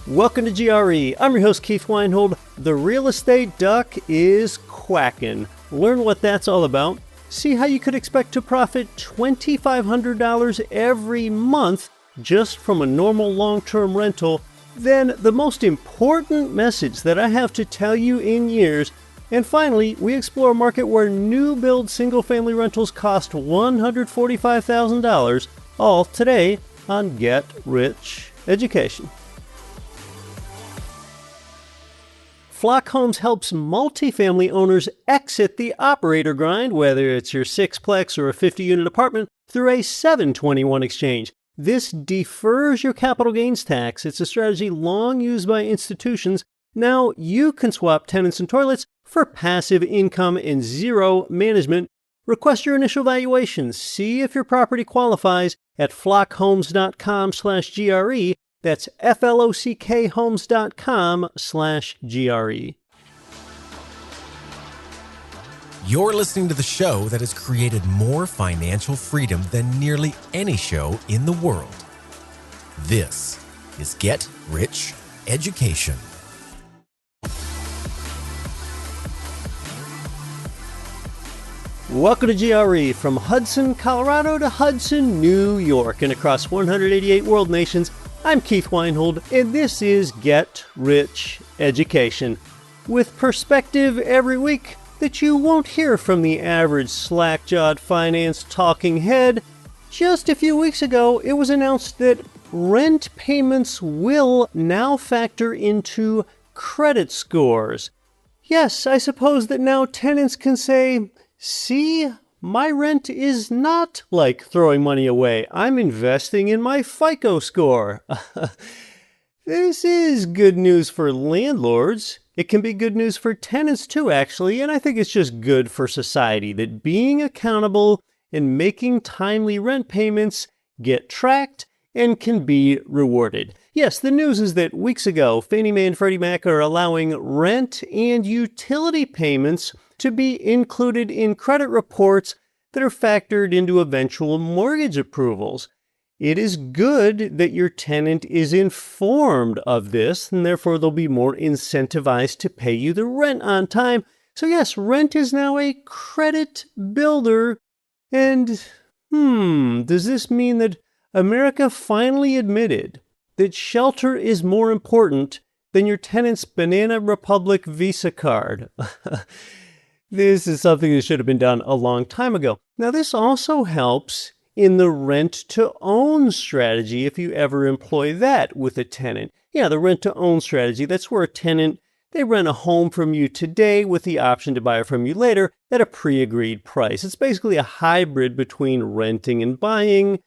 Welcome to GRE. I'm your host, Keith Weinhold. The real estate duck is quacking. Learn what that's all about. See how you could expect to profit $2,500 every month just from a normal long-term rental. Then the most important message that I have to tell you in years. And finally, we explore a market where new build single-family rentals cost $145,000. All today on Get Rich Education. Flock Homes helps multifamily owners exit the operator grind, whether it's your sixplex or a 50-unit apartment, through a 721 exchange. This defers your capital gains tax. It's a strategy long used by institutions. Now you can swap tenants and toilets for passive income and zero management. Request your initial valuation. See if your property qualifies at flockhomes.com/GRE. That's FLOCKhomes.com/GRE. You're listening to the show that has created more financial freedom than nearly any show in the world. This is Get Rich Education. Welcome to GRE, from Hudson, Colorado to Hudson, New York, and across 188 world nations. I'm Keith Weinhold, and this is Get Rich Education, with perspective every week that you won't hear from the average slack-jawed finance talking head. Just a few weeks ago, it was announced that rent payments will now factor into credit scores. Yes, I suppose that now tenants can say, see, my rent is not like throwing money away. I'm investing in my FICO score. This is good news for landlords. It can be good news for tenants too, actually, and I think it's just good for society that being accountable and making timely rent payments get tracked and can be rewarded. Yes, the news is that weeks ago, Fannie Mae and Freddie Mac are allowing rent and utility payments to be included in credit reports that are factored into eventual mortgage approvals. It is good that your tenant is informed of this, and therefore they'll be more incentivized to pay you the rent on time. So yes, rent is now a credit builder. And does this mean that America finally admitted that shelter is more important than your tenant's Banana Republic Visa card? This is something that should have been done a long time ago. Now, this also helps in the rent-to-own strategy if you ever employ that with a tenant. Yeah, the rent-to-own strategy, that's where a tenant, they rent a home from you today with the option to buy it from you later at a pre-agreed price. It's basically a hybrid between renting and buying,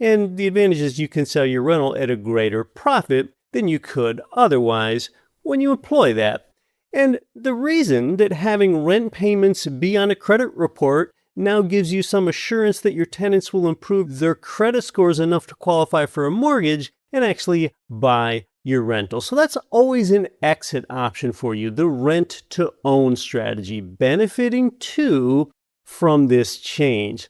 and the advantage is you can sell your rental at a greater profit than you could otherwise when you employ that. And the reason that having rent payments be on a credit report now gives you some assurance that your tenants will improve their credit scores enough to qualify for a mortgage and actually buy your rental. So that's always an exit option for you, the rent-to-own strategy, benefiting too from this change.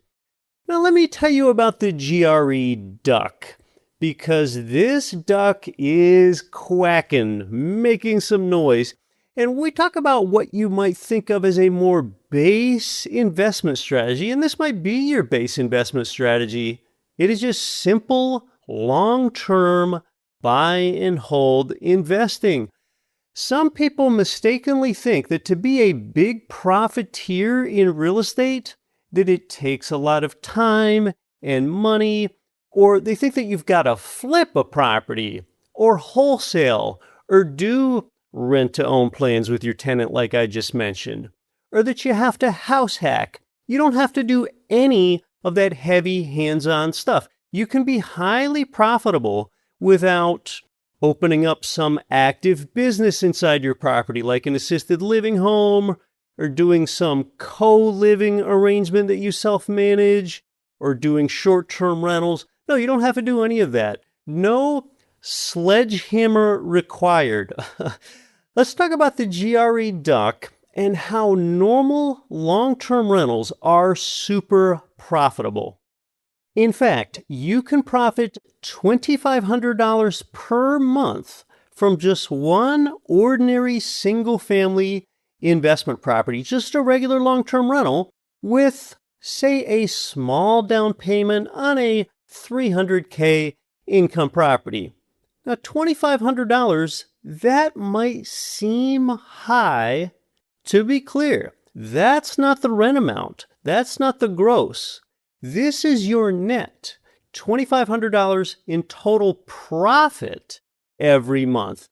Now let me tell you about the GRE Duck, because this duck is quacking, making some noise. And we talk about what you might think of as a more base investment strategy, and this might be your base investment strategy. It is just simple, long-term, buy and hold investing. Some people mistakenly think that to be a big profiteer in real estate, that it takes a lot of time and money, or they think that you've got to flip a property, or wholesale, or do rent-to-own plans with your tenant like I just mentioned, or that you have to house hack. You don't have to do any of that heavy hands-on stuff. You can be highly profitable without opening up some active business inside your property, like an assisted living home, or doing some co-living arrangement that you self-manage, or doing short-term rentals. No, you don't have to do any of that. No sledgehammer required. Let's talk about the GRE Duck and how normal long-term rentals are super profitable. In fact, you can profit $2,500 per month from just one ordinary single-family investment property, just a regular long-term rental, with, say, a small down payment on a $300K income property. Now, $2,500, that might seem high. To be clear, that's not the rent amount. That's not the gross. This is your net, $2,500 in total profit every month.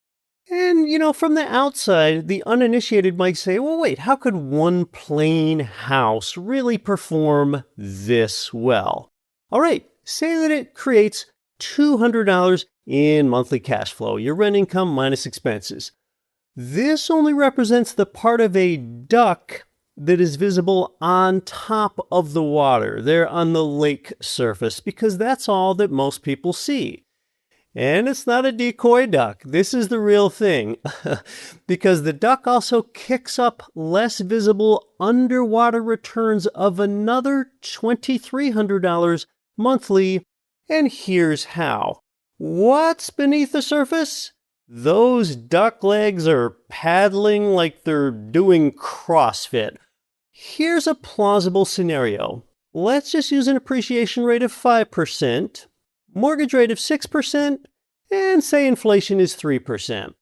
And, from the outside, the uninitiated might say, well, wait, how could one plain house really perform this well? All right, say that it creates $200 in monthly cash flow, your rent income minus expenses. This only represents the part of a duck that is visible on top of the water, there on the lake surface, because that's all that most people see. And it's not a decoy duck. This is the real thing, because the duck also kicks up less visible underwater returns of another $2,300 monthly. And here's how. What's beneath the surface? Those duck legs are paddling like they're doing CrossFit. Here's a plausible scenario. Let's just use an appreciation rate of 5%, mortgage rate of 6%, and say inflation is 3%.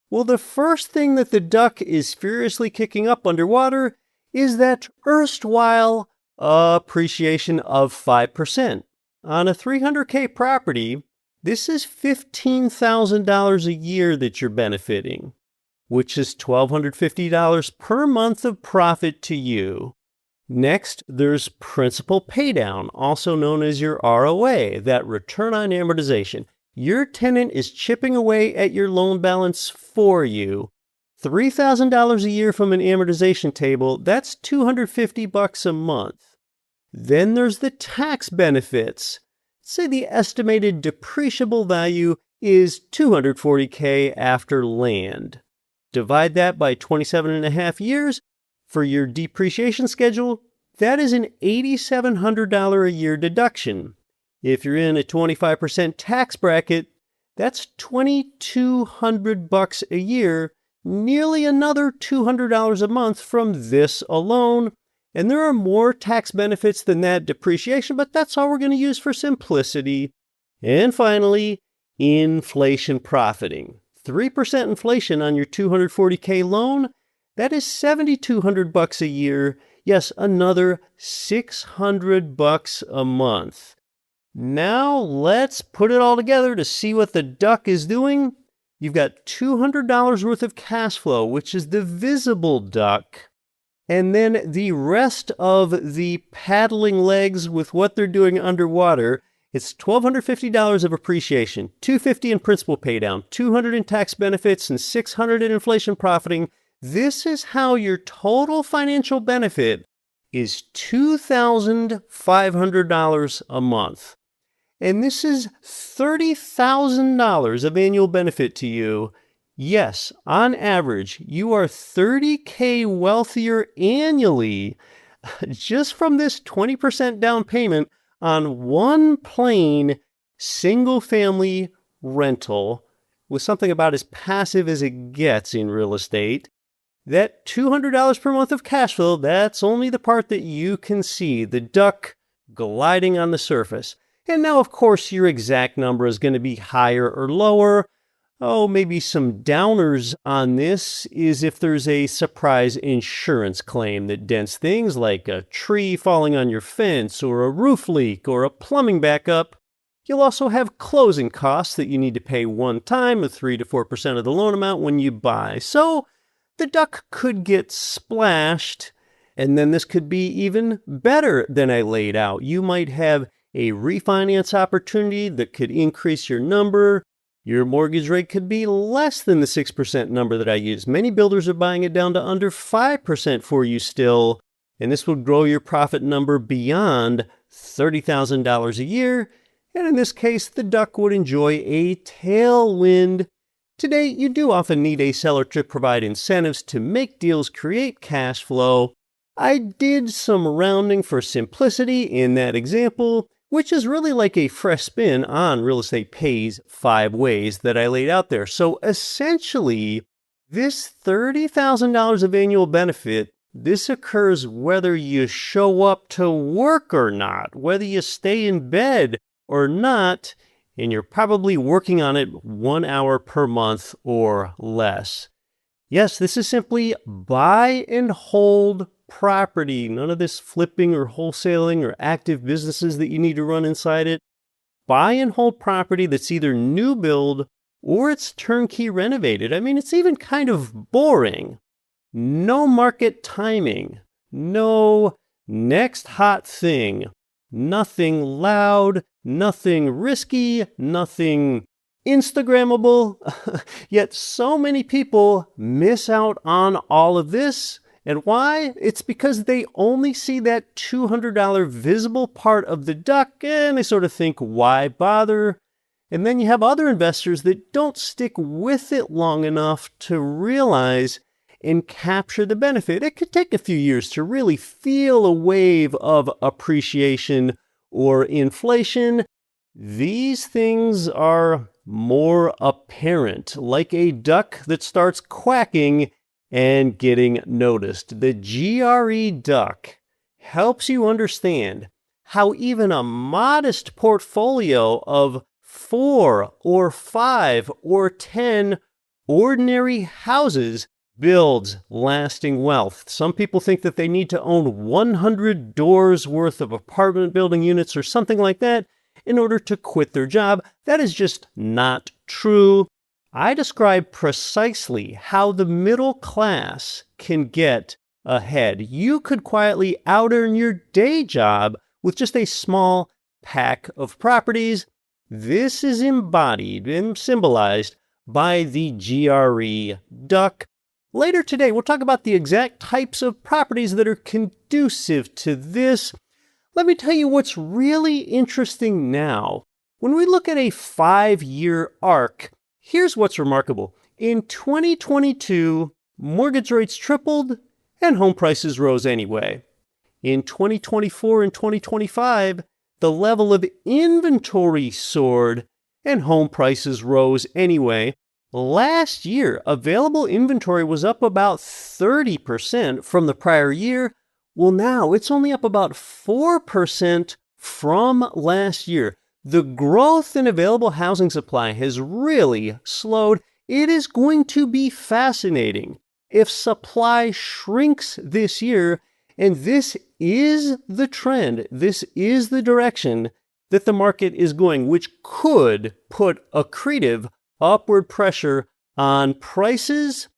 Well, the first thing that the duck is furiously kicking up underwater is that erstwhile appreciation of 5%. On a $300K property, this is $15,000 a year that you're benefiting, which is $1,250 per month of profit to you. Next, there's principal paydown, also known as your ROA, that return on amortization. Your tenant is chipping away at your loan balance for you. $3,000 a year from an amortization table, that's $250 a month. Then there's the tax benefits. Say the estimated depreciable value is $240K after land. Divide that by 27.5 years. For your depreciation schedule, that is an $8,700 a year deduction. If you're in a 25% tax bracket, that's $2,200 a year, nearly another $200 a month from this alone. And there are more tax benefits than that depreciation, but that's all we're going to use for simplicity. And finally, inflation profiting. 3% inflation on your $240K loan, that is $7,200 a year. Yes, another $600 a month. Now let's put it all together to see what the duck is doing. You've got $200 worth of cash flow, which is the visible duck. And then the rest of the paddling legs with what they're doing underwater, it's $1,250 of appreciation, $250 in principal paydown, $200 in tax benefits, and $600 in inflation profiting. This is how your total financial benefit is $2,500 a month. And this is $30,000 of annual benefit to you. Yes, on average, you are $30K wealthier annually just from this 20% down payment on one plain single-family rental with something about as passive as it gets in real estate. That $200 per month of cash flow, that's only the part that you can see, the duck gliding on the surface. And now, of course, your exact number is going to be higher or lower. Oh, maybe some downers on this is if there's a surprise insurance claim that dents things like a tree falling on your fence or a roof leak or a plumbing backup. You'll also have closing costs that you need to pay one time of 3 to 4% of the loan amount when you buy. So the duck could get splashed, and then this could be even better than I laid out. You might have a refinance opportunity that could increase your number. Your mortgage rate could be less than the 6% number that I use. Many builders are buying it down to under 5% for you still, and this would grow your profit number beyond $30,000 a year. And in this case, the duck would enjoy a tailwind. Today, you do often need a seller to provide incentives to make deals create cash flow. I did some rounding for simplicity in that example. which is really like a fresh spin on Real Estate Pays 5 Ways that I laid out there. So essentially, this $30,000 of annual benefit, this occurs whether you show up to work or not, whether you stay in bed or not, and you're probably working on it 1 hour per month or less. Yes, this is simply buy and hold property. None of this flipping or wholesaling or active businesses that you need to run inside it. Buy and hold property that's either new build or it's turnkey renovated. I mean, it's even kind of boring. No market timing. No next hot thing. Nothing loud, nothing risky, nothing Instagrammable. Yet so many people miss out on all of this. And why? It's because they only see that $200 visible part of the duck and they sort of think, why bother? And then you have other investors that don't stick with it long enough to realize and capture the benefit. It could take a few years to really feel a wave of appreciation or inflation. These things are more apparent, like a duck that starts quacking and getting noticed. The GRE Duck helps you understand how even a modest portfolio of 4 or 5 or 10 ordinary houses builds lasting wealth. Some people think that they need to own 100 doors worth of apartment building units or something like that in order to quit their job. That is just not true. I describe precisely how the middle class can get ahead. You could quietly out-earn your day job with just a small pack of properties. This is embodied and symbolized by the GRE Duck. Later today, we'll talk about the exact types of properties that are conducive to this. Let me tell you what's really interesting now. When we look at a 5-year arc, here's what's remarkable. In 2022, mortgage rates tripled and home prices rose anyway. In 2024 and 2025, the level of inventory soared and home prices rose anyway. Last year, available inventory was up about 30% from the prior year. Well, now it's only up about 4% from last year. The growth in available housing supply has really slowed. It is going to be fascinating if supply shrinks this year, and this is the trend, this is the direction that the market is going, which could put accretive upward pressure on prices,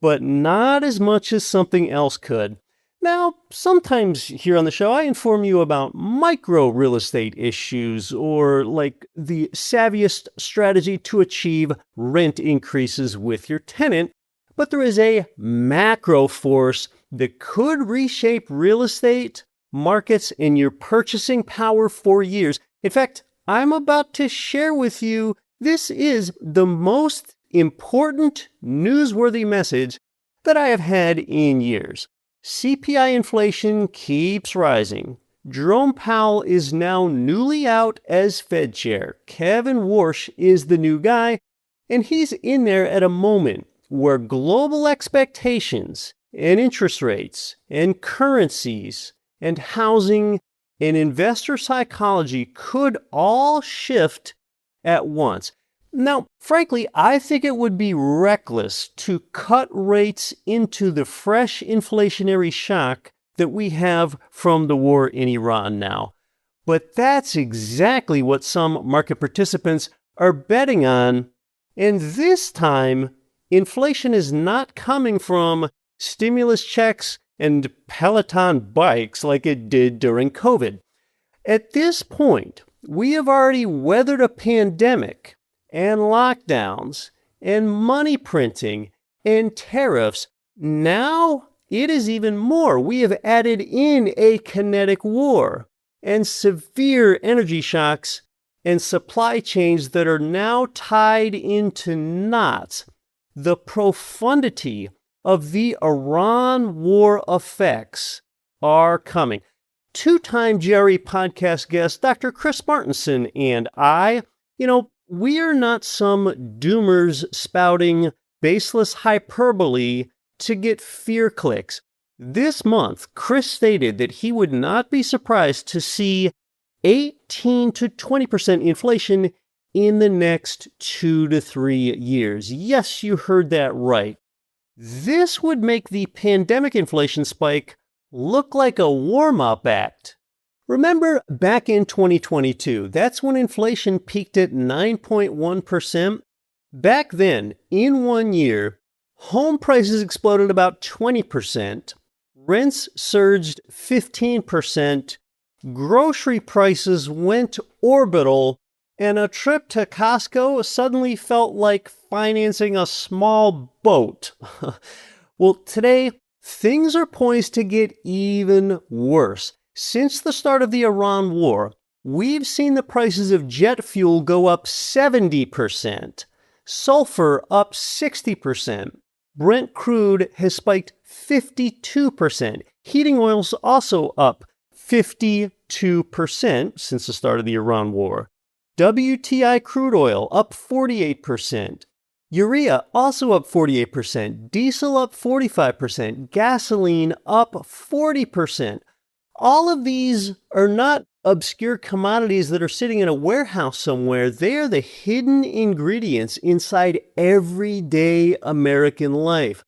but not as much as something else could. Now, sometimes here on the show, I inform you about micro real estate issues or like the savviest strategy to achieve rent increases with your tenant, but there is a macro force that could reshape real estate markets and your purchasing power for years. In fact, I'm about to share with you this is the most important newsworthy message that I have had in years. CPI inflation keeps rising. Jerome Powell is now newly out as Fed chair. Kevin Warsh is the new guy, and he's in there at a moment where global expectations and interest rates and currencies and housing and investor psychology could all shift at once. Now, frankly, I think it would be reckless to cut rates into the fresh inflationary shock that we have from the war in Iran now. But that's exactly what some market participants are betting on. And this time, inflation is not coming from stimulus checks and Peloton bikes like it did during COVID. At this point, we have already weathered a pandemic and lockdowns and money printing and tariffs. Now it is even more. We have added in a kinetic war and severe energy shocks and supply chains that are now tied into knots. The profundity of the Iran war effects are coming. two-time GRE podcast guest, Dr. Chris Martenson, and I, we are not some doomers spouting baseless hyperbole to get fear clicks. This month, Chris stated that he would not be surprised to see 18 to 20% inflation in the next 2 to 3 years. Yes, you heard that right. This would make the pandemic inflation spike look like a warm-up act. Remember back in 2022, that's when inflation peaked at 9.1%. Back then, in 1 year, home prices exploded about 20%, rents surged 15%, grocery prices went orbital, and a trip to Costco suddenly felt like financing a small boat. Well, today, things are poised to get even worse. Since the start of the Iran war, we've seen the prices of jet fuel go up 70%, sulfur up 60%, Brent crude has spiked 52%, heating oil's also up 52% since the start of the Iran war. WTI crude oil up 48%. Urea also up 48%. Diesel up 45%. Gasoline up 40%. All of these are not obscure commodities that are sitting in a warehouse somewhere. They are the hidden ingredients inside everyday American life.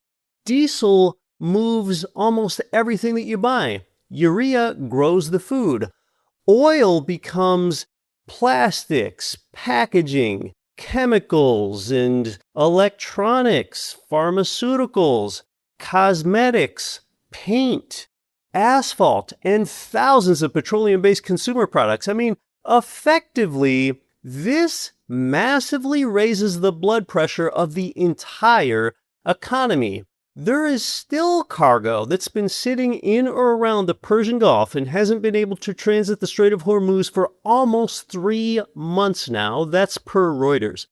Diesel moves almost everything that you buy. Urea grows the food. Oil becomes plastics, packaging, chemicals, and electronics, pharmaceuticals, cosmetics, paint, asphalt, and thousands of petroleum-based consumer products. I mean, effectively, this massively raises the blood pressure of the entire economy. There is still cargo that's been sitting in or around the Persian Gulf and hasn't been able to transit the Strait of Hormuz for almost 3 months now. That's per Reuters.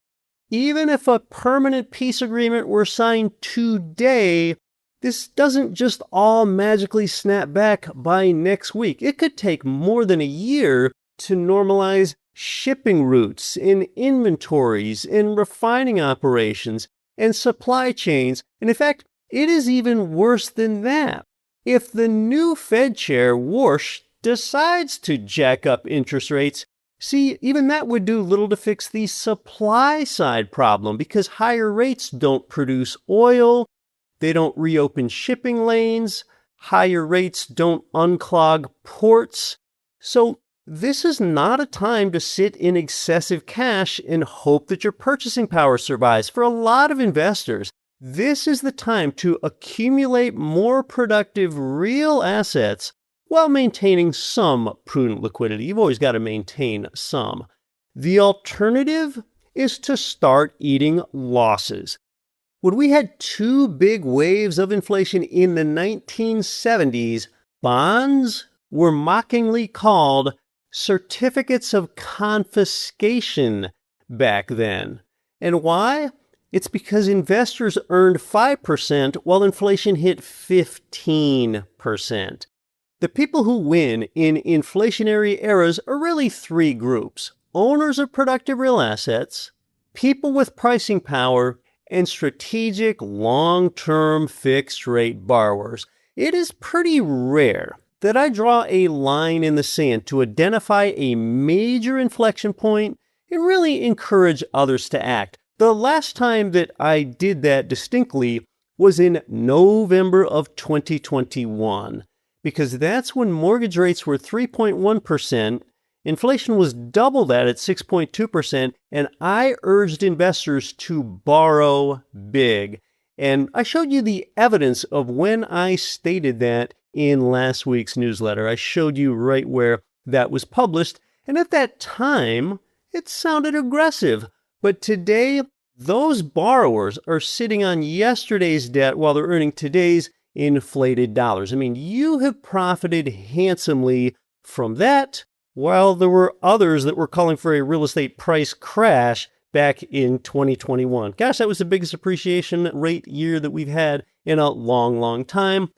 Even if a permanent peace agreement were signed today, this doesn't just all magically snap back by next week. It could take more than a year to normalize shipping routes and inventories and refining operations and supply chains. And in fact, it is even worse than that. If the new Fed chair, Warsh, decides to jack up interest rates, see, even that would do little to fix the supply side problem because higher rates don't produce oil, they don't reopen shipping lanes, higher rates don't unclog ports. So this is not a time to sit in excessive cash and hope that your purchasing power survives. For a lot of investors, this is the time to accumulate more productive real assets while maintaining some prudent liquidity. You've always got to maintain some. The alternative is to start eating losses. When we had 2 big waves of inflation in the 1970s, bonds were mockingly called certificates of confiscation back then. And why? It's because investors earned 5% while inflation hit 15%. The people who win in inflationary eras are really 3 groups: owners of productive real assets, people with pricing power, and strategic long-term fixed-rate borrowers. It is pretty rare that I draw a line in the sand to identify a major inflection point and really encourage others to act. The last time that I did that distinctly was in November of 2021, because that's when mortgage rates were 3.1%, inflation was double that at 6.2%, and I urged investors to borrow big. And I showed you the evidence of when I stated that in last week's newsletter. I showed you right where that was published, and at that time, it sounded aggressive. But today, those borrowers are sitting on yesterday's debt while they're earning today's inflated dollars. I mean, you have profited handsomely from that, while there were others that were calling for a real estate price crash back in 2021. Gosh, that was the biggest appreciation rate year that we've had in a long, long time.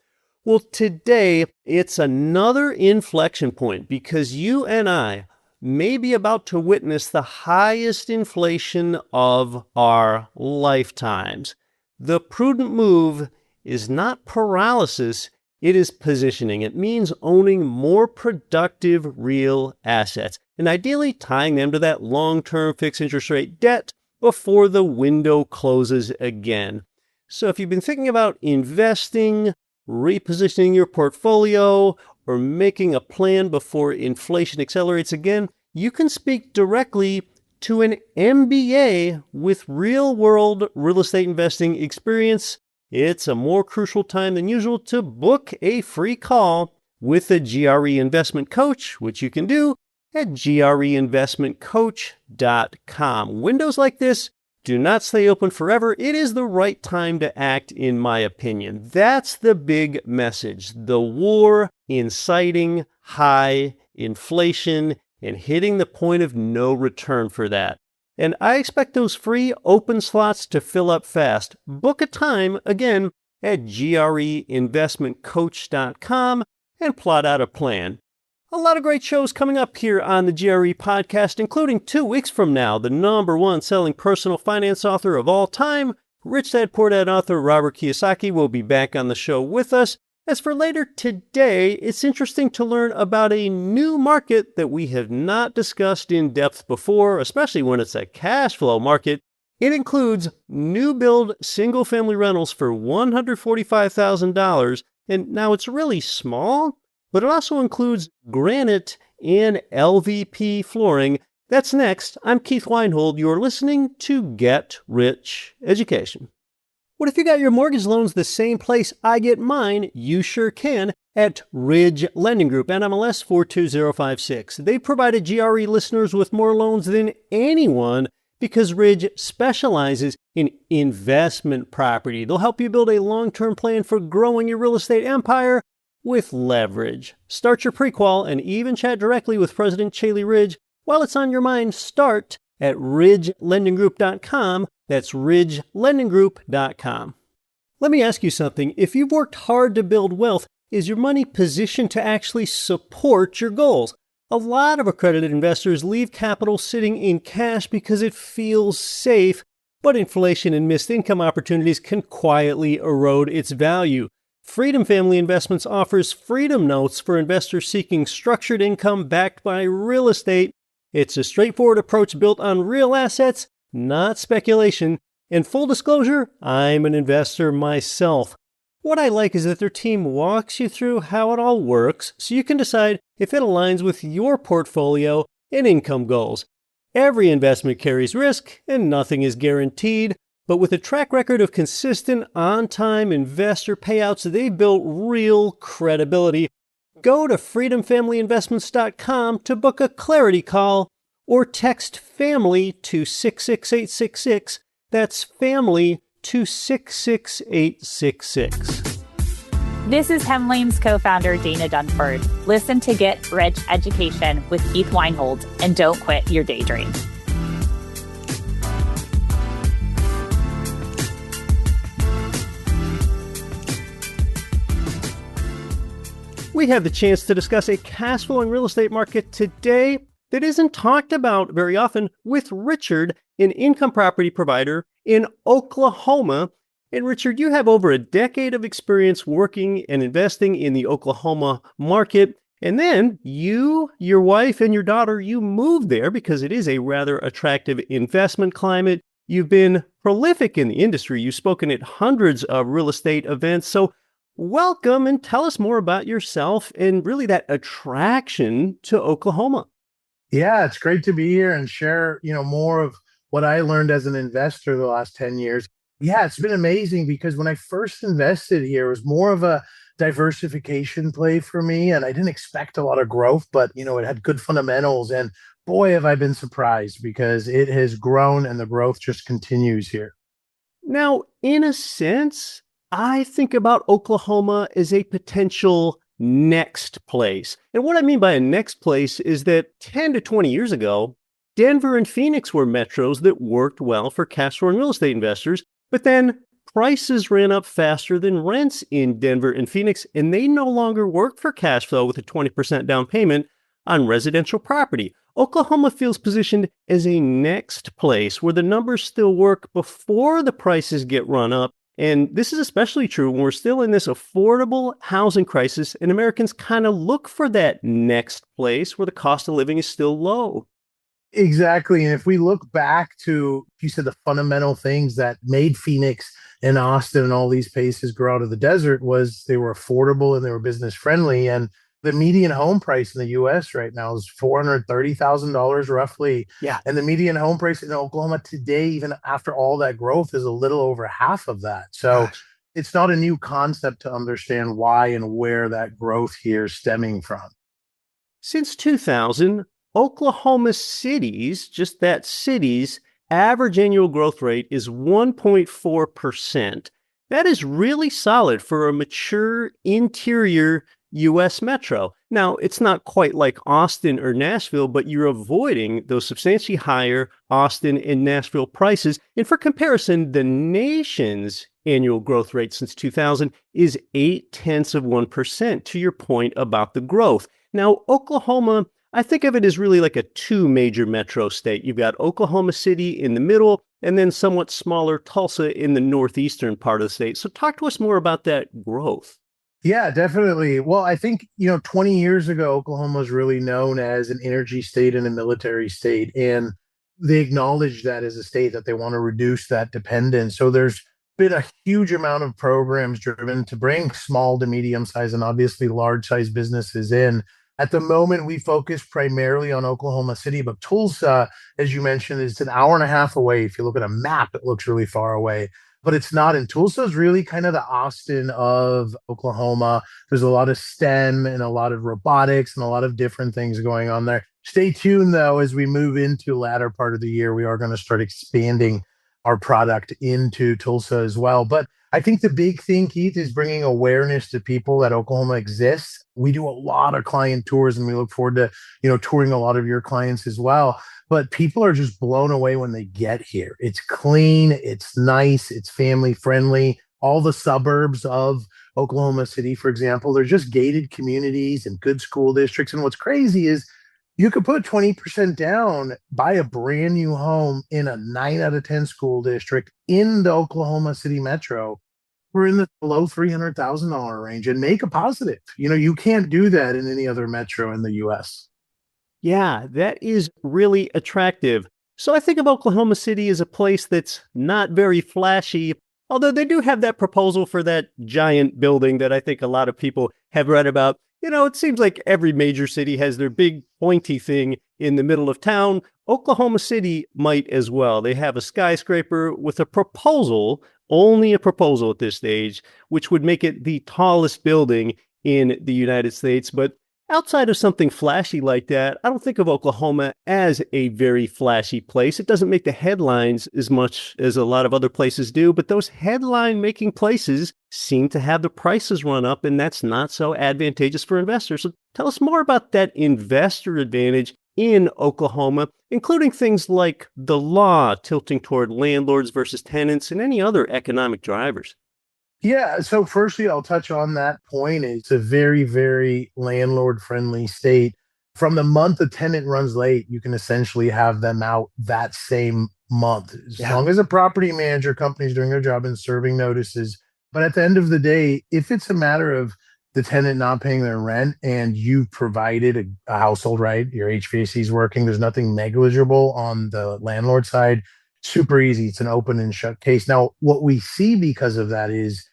Well, today it's another inflection point because you and I may be about to witness the highest inflation of our lifetimes. The prudent move is not paralysis, it is positioning. It means owning more productive real assets and ideally tying them to that long-term fixed interest rate debt before the window closes again. So if you've been thinking about investing, repositioning your portfolio, or making a plan before inflation accelerates again, you can speak directly to an MBA with real-world real estate investing experience. It's a more crucial time than usual to book a free call with a GRE investment coach, which you can do at greinvestmentcoach.com. Windows like this do not stay open forever. It is the right time to act, in my opinion. That's the big message. The war inciting high inflation and hitting the point of no return for that. And I expect those free open slots to fill up fast. Book a time, again, at greinvestmentcoach.com and plot out a plan. A lot of great shows coming up here on the GRE podcast, including 2 weeks from now, the #1 selling personal finance author of all time, Rich Dad Poor Dad author Robert Kiyosaki will be back on the show with us. As for later today, it's interesting to learn about a new market that we have not discussed in depth before, especially when it's a cash flow market. It includes new build single-family rentals for $145,000, and now it's really small, but it also includes granite and LVP flooring. That's next. I'm Keith Weinhold. You're listening to Get Rich Education. What if you got your mortgage loans the same place I get mine? You sure can at Ridge Lending Group, NMLS 42056. They provided GRE listeners with more loans than anyone because Ridge specializes in investment property. They'll help you build a long-term plan for growing your real estate empire with leverage. Start your pre-qual and even chat directly with President Chaley Ridge. While it's on your mind, start at ridgelendinggroup.com. That's ridgelendinggroup.com. Let me ask you something. If you've worked hard to build wealth, is your money positioned to actually support your goals? A lot of accredited investors leave capital sitting in cash because it feels safe, but inflation and missed income opportunities can quietly erode its value. Freedom Family Investments offers Freedom Notes for investors seeking structured income backed by real estate. It's a straightforward approach built on real assets, not speculation. And full disclosure, I'm an investor myself. What I like is that their team walks you through how it all works so you can decide if it aligns with your portfolio and income goals. Every investment carries risk and nothing is guaranteed, but with a track record of consistent on-time investor payouts, they've built real credibility. Go to freedomfamilyinvestments.com to book a clarity call or text FAMILY to 66866. That's FAMILY to 66866. This is Hemlane's co-founder, Dana Dunford. Listen to Get Rich Education with Keith Weinhold and don't quit your daydream. We have the chance to discuss a cash-flowing real estate market today that isn't talked about very often with Richard, an income property provider in Oklahoma. And Richard, you have over a decade of experience working and investing in the Oklahoma market. And then you, your wife, and your daughter, you moved there because it is a rather attractive investment climate. You've been prolific in the industry. You've spoken at hundreds of real estate events. So welcome and tell us more about yourself and really that attraction to Oklahoma. Yeah, it's great to be here and share, more of what I learned as an investor the last 10 years. Yeah, it's been amazing because when I first invested here, it was more of a diversification play for me. And I didn't expect a lot of growth, but, it had good fundamentals. And boy, have I been surprised because it has grown and the growth just continues here. Now, in a sense, I think about Oklahoma as a potential next place. And what I mean by a next place is that 10 to 20 years ago, Denver and Phoenix were metros that worked well for cash flowing real estate investors. But then prices ran up faster than rents in Denver and Phoenix, and they no longer work for cash flow with a 20% down payment on residential property. Oklahoma feels positioned as a next place where the numbers still work before the prices get run up. And this is especially true when we're still in this affordable housing crisis and Americans kind of look for that next place where the cost of living is still low. Exactly. And if we look back to, you said the fundamental things that made Phoenix and Austin and all these places grow out of the desert was they were affordable and they were business friendly. And the median home price in the US right now is $430,000 roughly. Yeah. And the median home price in Oklahoma today, even after all that growth, is a little over half of that. So Gosh. it's not a new concept to understand why and where that growth here is stemming from. Since 2000, Oklahoma City's, just that city's, average annual growth rate is 1.4%. That is really solid for a mature interior U.S. metro. Now, it's not quite like Austin or Nashville, but you're avoiding those substantially higher Austin and Nashville prices. And for comparison, the nation's annual growth rate since 2000 is 0.8%, to your point about the growth. Now, Oklahoma, I think of it as really like a two major metro state. You've got Oklahoma City in the middle, and then somewhat smaller Tulsa in the northeastern part of the state. So talk to us more about that growth. Yeah, definitely. Well, I think, 20 years ago, Oklahoma was really known as an energy state and a military state. And they acknowledged that as a state that they want to reduce that dependence. So there's been a huge amount of programs driven to bring small to medium size and obviously large size businesses in. At the moment, we focus primarily on Oklahoma City, but Tulsa, as you mentioned, is an hour and a half away. If you look at a map, it looks really far away, but it's not. And Tulsa is really kind of the Austin of Oklahoma. There's a lot of STEM and a lot of robotics and a lot of different things going on there. Stay tuned, though, as we move into the latter part of the year, we are going to start expanding our product into Tulsa as well. But I think the big thing, Keith, is bringing awareness to people that Oklahoma exists. We do a lot of client tours and we look forward to, touring a lot of your clients as well. But people are just blown away when they get here. It's clean, it's nice, it's family friendly. All the suburbs of Oklahoma City, for example, they're just gated communities and good school districts. And what's crazy is you could put 20% down, buy a brand new home in a 9 out of 10 school district in the Oklahoma City metro. We're in the below $300,000 range and make a positive. You can't do that in any other metro in the US. Yeah, that is really attractive. So I think of Oklahoma City as a place that's not very flashy, although they do have that proposal for that giant building that I think a lot of people have read about. It seems like every major city has their big pointy thing in the middle of town. Oklahoma City might as well. They have a skyscraper with a proposal, only a proposal at this stage, which would make it the tallest building in the United States. But outside of something flashy like that, I don't think of Oklahoma as a very flashy place. It doesn't make the headlines as much as a lot of other places do, but those headline-making places seem to have the prices run up, and that's not so advantageous for investors. So tell us more about that investor advantage in Oklahoma, including things like the law tilting toward landlords versus tenants and any other economic drivers. Yeah. So, firstly, I'll touch on that point. It's a very, very landlord friendly state. From the month a tenant runs late, you can essentially have them out that same month, as long as a property manager company is doing their job and serving notices. But at the end of the day, if it's a matter of the tenant not paying their rent and you've provided a household, right? Your HVAC is working, there's nothing negligible on the landlord side. Super easy. It's an open and shut case. Now, what we see because of that is,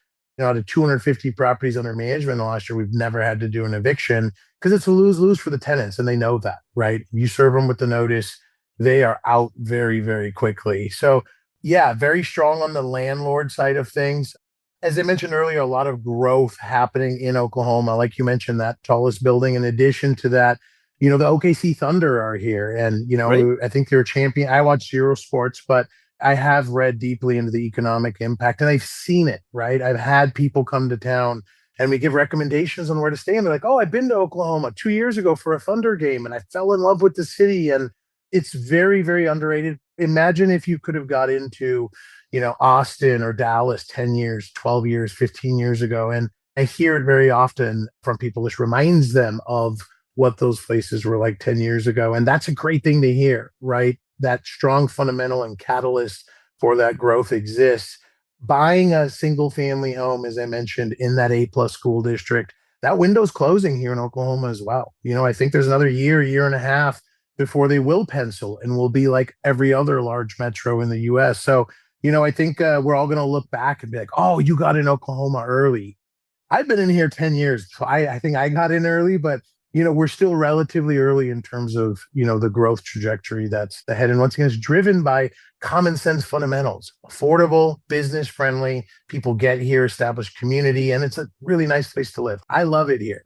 out of 250 properties under management last year, we've never had to do an eviction because it's a lose-lose for the tenants, and they know that, right? You serve them with the notice, they are out very, very quickly. So, yeah, very strong on the landlord side of things. As I mentioned earlier, a lot of growth happening in Oklahoma. Like you mentioned, that tallest building. In addition to that, the OKC Thunder are here. And, Right. I think they're a champion. I watch Zero Sports, but I have read deeply into the economic impact and I've seen it, right? I've had people come to town and we give recommendations on where to stay. And they're like, oh, I've been to Oklahoma 2 years ago for a Thunder game and I fell in love with the city. And it's very, very underrated. Imagine if you could have got into, Austin or Dallas 10 years, 12 years, 15 years ago. And I hear it very often from people. This reminds them of what those places were like 10 years ago. And that's a great thing to hear, right? That strong fundamental and catalyst for that growth exists. Buying a single family home, as I mentioned, in that A+ school district, that window's closing here in Oklahoma as well. I think there's another year and a half before they will pencil and will be like every other large metro in the US. So, I think we're all going to look back and be like, oh, you got in Oklahoma early. I've been in here 10 years. So I think I got in early, but we're still relatively early in terms of, the growth trajectory that's ahead. And once again, it's driven by common sense fundamentals, affordable, business friendly. People get here, establish community, and it's a really nice place to live. I love it here.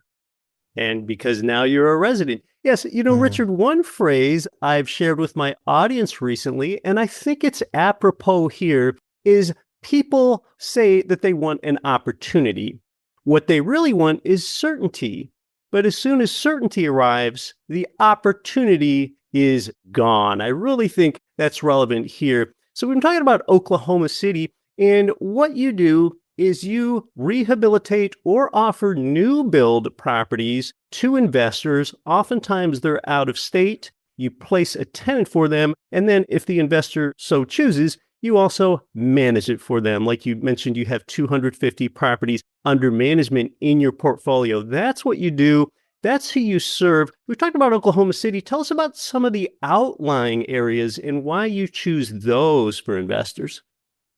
And because now you're a resident. Yes, Richard, one phrase I've shared with my audience recently, and I think it's apropos here, is people say that they want an opportunity. What they really want is certainty. But as soon as certainty arrives, the opportunity is gone. I really think that's relevant here. So we've been talking about Oklahoma City, and what you do is you rehabilitate or offer new build properties to investors. Oftentimes they're out of state. You place a tenant for them, and then if the investor so chooses, you also manage it for them. Like you mentioned, you have 250 properties under management in your portfolio. That's what you do. That's who you serve. We've talked about Oklahoma City. Tell us about some of the outlying areas and why you choose those for investors.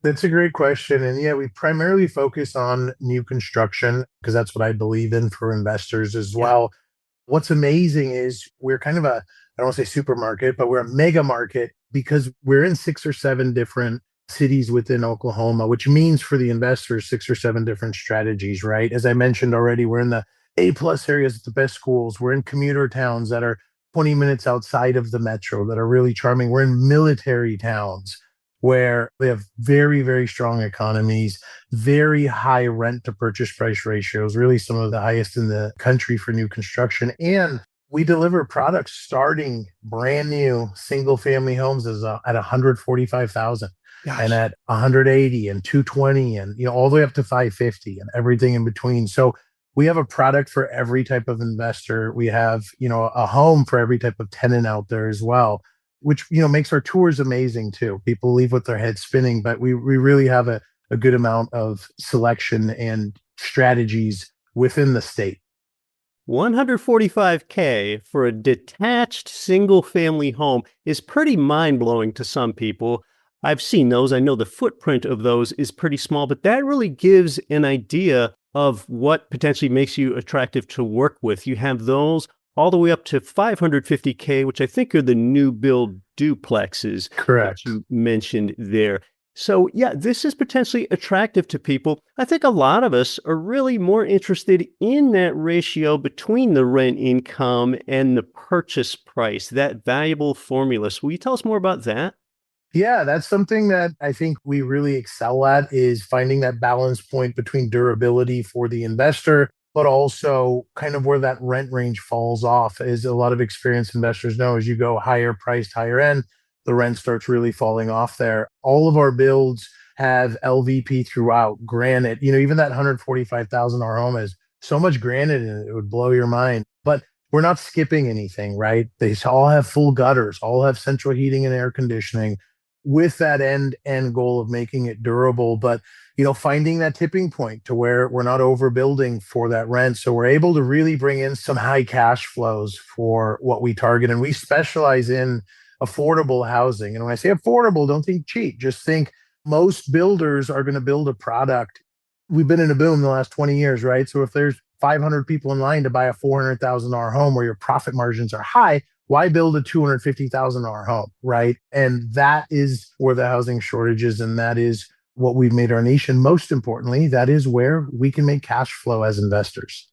That's a great question. And yeah, we primarily focus on new construction because that's what I believe in for investors as well. What's amazing is we're kind of I don't want to say supermarket, but we're a mega market because we're in 6 or 7 different cities within Oklahoma, which means for the investors, 6 or 7 different strategies, right? As I mentioned already, we're in the A+ areas with the best schools. We're in commuter towns that are 20 minutes outside of the metro that are really charming. We're in military towns where they have very, very strong economies, very high rent to purchase price ratios, really some of the highest in the country for new construction. And we deliver products starting brand new single family homes at 145,000 and at 180 and 220 and all the way up to 550 and everything in between. So we have a product for every type of investor. We have, a home for every type of tenant out there as well, which makes our tours amazing too. People leave with their heads spinning, but we really have a good amount of selection and strategies within the state. $145K for a detached single-family home is pretty mind-blowing to some people. I've seen those. I know the footprint of those is pretty small, but that really gives an idea of what potentially makes you attractive to work with. You have those all the way up to $550K, which I think are the new build duplexes. Correct. That you mentioned there. So yeah, this is potentially attractive to people. I think a lot of us are really more interested in that ratio between the rent income and the purchase price, that valuable formula. So will you tell us more about that? Yeah, that's something that I think we really excel at, is finding that balance point between durability for the investor, but also kind of where that rent range falls off. As a lot of experienced investors know, as you go higher priced, higher end, the rent starts really falling off there. All of our builds have LVP throughout, granite. Even that $145,000 home has so much granite in it, it would blow your mind. But we're not skipping anything, right? They all have full gutters, all have central heating and air conditioning, with that end goal of making it durable. But finding that tipping point to where we're not overbuilding for that rent, so we're able to really bring in some high cash flows for what we target. And we specialize in affordable housing. And when I say affordable, don't think cheap, just think most builders are going to build a product. We've been in a boom the last 20 years, right? So if there's 500 people in line to buy a $400,000 home where your profit margins are high, why build a $250,000 home, right? And that is where the housing shortage is, and that is what we've made our niche. And most importantly, that is where we can make cash flow as investors.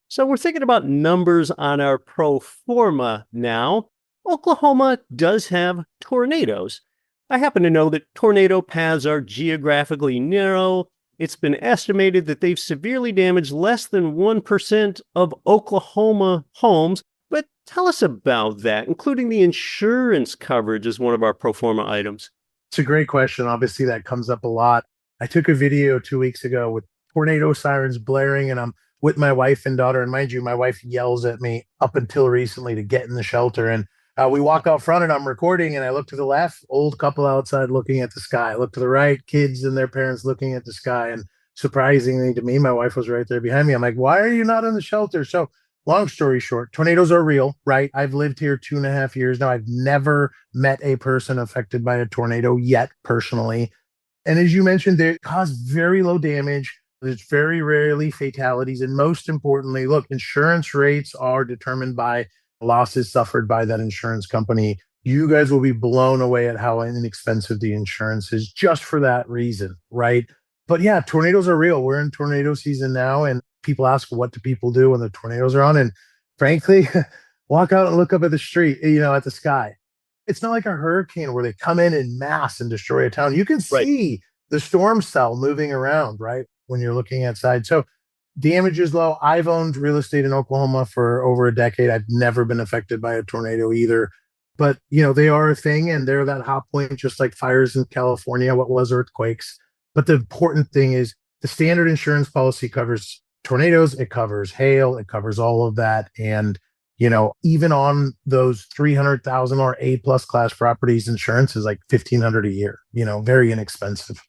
So we're thinking about numbers on our pro forma now. Oklahoma does have tornadoes. I happen to know that tornado paths are geographically narrow. It's been estimated that they've severely damaged less than 1% of Oklahoma homes. But tell us about that, including the insurance coverage as one of our pro forma items. It's a great question. Obviously, that comes up a lot. I took a video 2 weeks ago with tornado sirens blaring, and I'm with my wife and daughter. And mind you, my wife yells at me up until recently to get in the shelter. And we walk out front, and I'm recording, and I look to the left, old couple outside looking at the sky. I look to the right, kids and their parents looking at the sky. And surprisingly to me, my wife was right there behind me. I'm like, why are you not in the shelter? So long story short, tornadoes are real, right? I've lived here 2.5 years now. I've never met a person affected by a tornado yet, personally. And as you mentioned, they cause very low damage. There's very rarely fatalities. And most importantly, look, insurance rates are determined by losses suffered by that insurance company. You guys will be blown away at how inexpensive the insurance is just for that reason, right? But yeah, tornadoes are real. We're in tornado season now, and people ask, what do people do when the tornadoes are on? And frankly, walk out and look up at the street, at the sky. It's not like a hurricane where they come in mass and destroy a town. You can see the storm cell moving around, right? When you're looking outside. So damage is low. I've owned real estate in Oklahoma for over a decade. I've never been affected by a tornado either. But, they are a thing, and they're that hot point, just like fires in California, what was earthquakes. But the important thing is the standard insurance policy covers tornadoes, it covers hail, it covers all of that. And, even on those 300,000 or A plus class properties, insurance is like $1,500 a year, very inexpensive.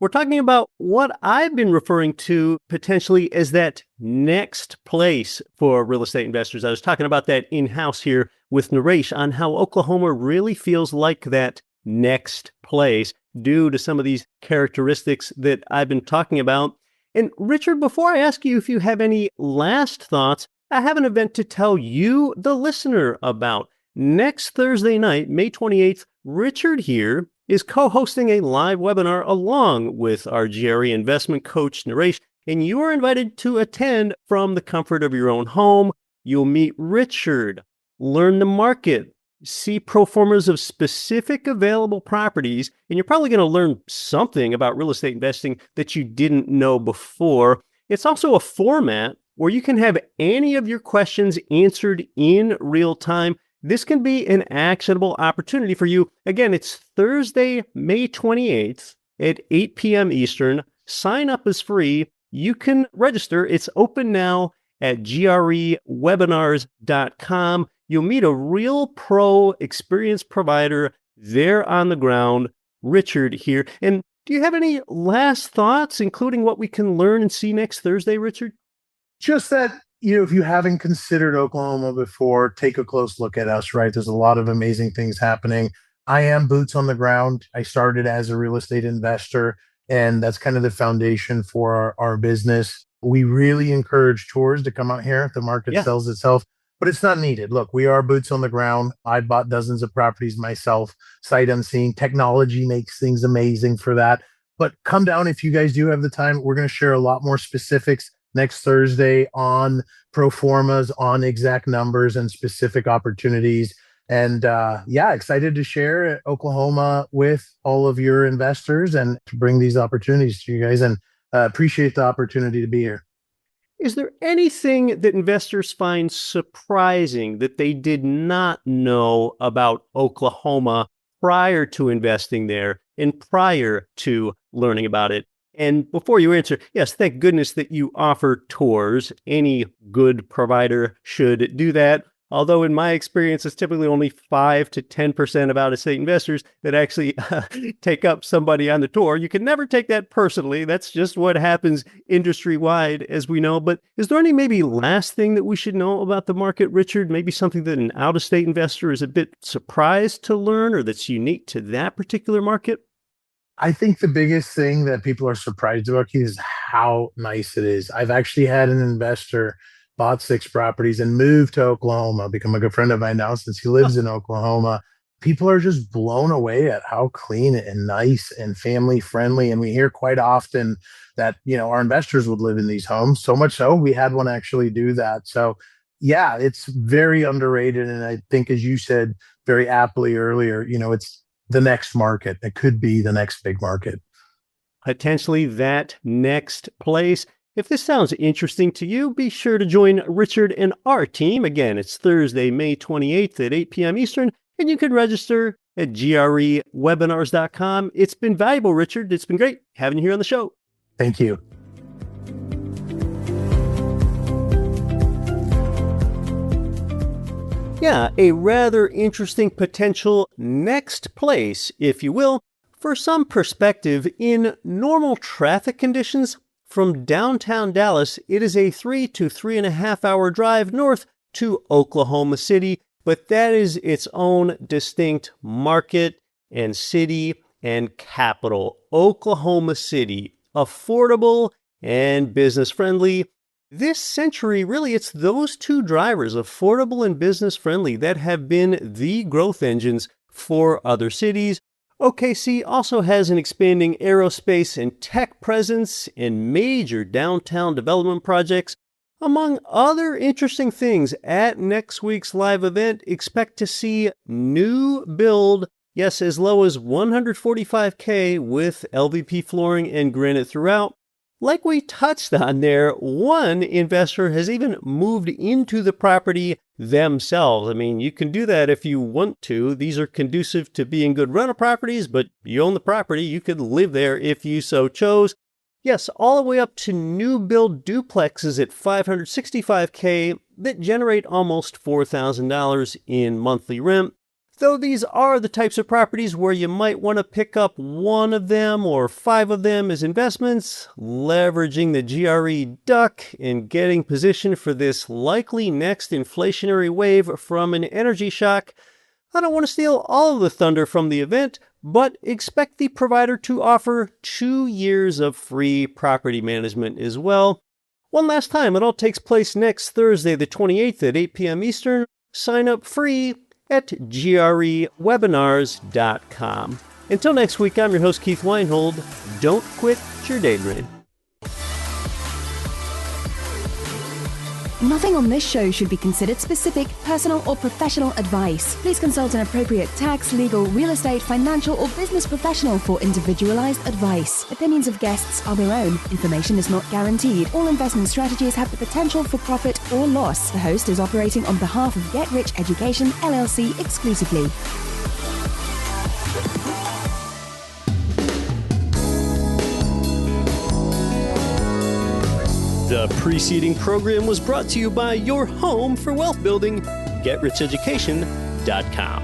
We're talking about what I've been referring to potentially as that next place for real estate investors. I was talking about that in-house here with Naresh on how Oklahoma really feels like that next place due to some of these characteristics that I've been talking about. And Richard, before I ask you if you have any last thoughts, I have an event to tell you, the listener, about. Next Thursday night, May 28th, Richard here is co-hosting a live webinar along with our GRE investment coach, Naresh, and you are invited to attend from the comfort of your own home. You'll meet Richard, learn the market, see pro formas of specific available properties, and you're probably going to learn something about real estate investing that you didn't know before. It's also a format where you can have any of your questions answered in real time. This can be an actionable opportunity for you. Again, it's Thursday, May 28th at 8 p.m. Eastern. Sign up is free. You can register. It's open now at grewebinars.com. You'll meet a real pro experience provider there on the ground, Richard here. And do you have any last thoughts, including what we can learn and see next Thursday, Richard? Just that, if you haven't considered Oklahoma before, take a close look at us, right? There's a lot of amazing things happening. I am boots on the ground. I started as a real estate investor, and that's kind of the foundation for our business. We really encourage tours to come out here if the market sells itself, but it's not needed. Look, we are boots on the ground. I've bought dozens of properties myself, sight unseen. Technology makes things amazing for that. But come down if you guys do have the time. We're going to share a lot more specifics next Thursday on pro formas, on exact numbers and specific opportunities. And excited to share Oklahoma with all of your investors and to bring these opportunities to you guys, and appreciate the opportunity to be here. Is there anything that investors find surprising that they did not know about Oklahoma prior to investing there and prior to learning about it? And before you answer, yes, thank goodness that you offer tours. Any good provider should do that. Although in my experience, it's typically only 5 to 10% of out-of-state investors that actually take up somebody on the tour. You can never take that personally. That's just what happens industry-wide, as we know. But is there any maybe last thing that we should know about the market, Richard? Maybe something that an out-of-state investor is a bit surprised to learn or that's unique to that particular market? I think the biggest thing that people are surprised about, Keith, is how nice it is. I've actually had an investor bought 6 properties and moved to Oklahoma, become a good friend of mine now since he lives in Oklahoma. People are just blown away at how clean and nice and family friendly. And we hear quite often that, our investors would live in these homes. So much so, we had one actually do that. So yeah, it's very underrated. And I think, as you said very aptly earlier, it's the next market. It could be the next big market. Potentially that next place. If this sounds interesting to you, be sure to join Richard and our team. Again, it's Thursday, May 28th at 8 p.m. Eastern, and you can register at grewebinars.com. It's been valuable, Richard. It's been great having you here on the show. Thank you. Yeah, a rather interesting potential next place, if you will. For some perspective, in normal traffic conditions, from downtown Dallas, it is a 3 to 3.5 hour drive north to Oklahoma City, but that is its own distinct market and city and capital. Oklahoma City, affordable and business friendly. This century, really, it's those two drivers, affordable and business friendly, that have been the growth engines for other cities. OKC also has an expanding aerospace and tech presence and major downtown development projects. Among other interesting things, at next week's live event, expect to see new build, yes, as low as $145K with LVP flooring and granite throughout. Like we touched on there, one investor has even moved into the property themselves. I mean, you can do that if you want to. These are conducive to being good rental properties, but you own the property. You could live there if you so chose. Yes, all the way up to new build duplexes at $565K that generate almost $4,000 in monthly rent. Though these are the types of properties where you might want to pick up one of them or 5 of them as investments, leveraging the GRE Duck and getting positioned for this likely next inflationary wave from an energy shock. I don't want to steal all of the thunder from the event, but expect the provider to offer 2 years of free property management as well. One last time, it all takes place next Thursday, the 28th at 8 p.m. Eastern. Sign up free at grewebinars.com. Until next week, I'm your host, Keith Weinhold. Don't quit your daydream. Nothing on this show should be considered specific, personal, or professional advice. Please consult an appropriate tax, legal, real estate, financial, or business professional for individualized advice. Opinions of guests are their own. Information is not guaranteed. All investment strategies have the potential for profit or loss. The host is operating on behalf of Get Rich Education, LLC exclusively. The preceding program was brought to you by your home for wealth building, GetRichEducation.com.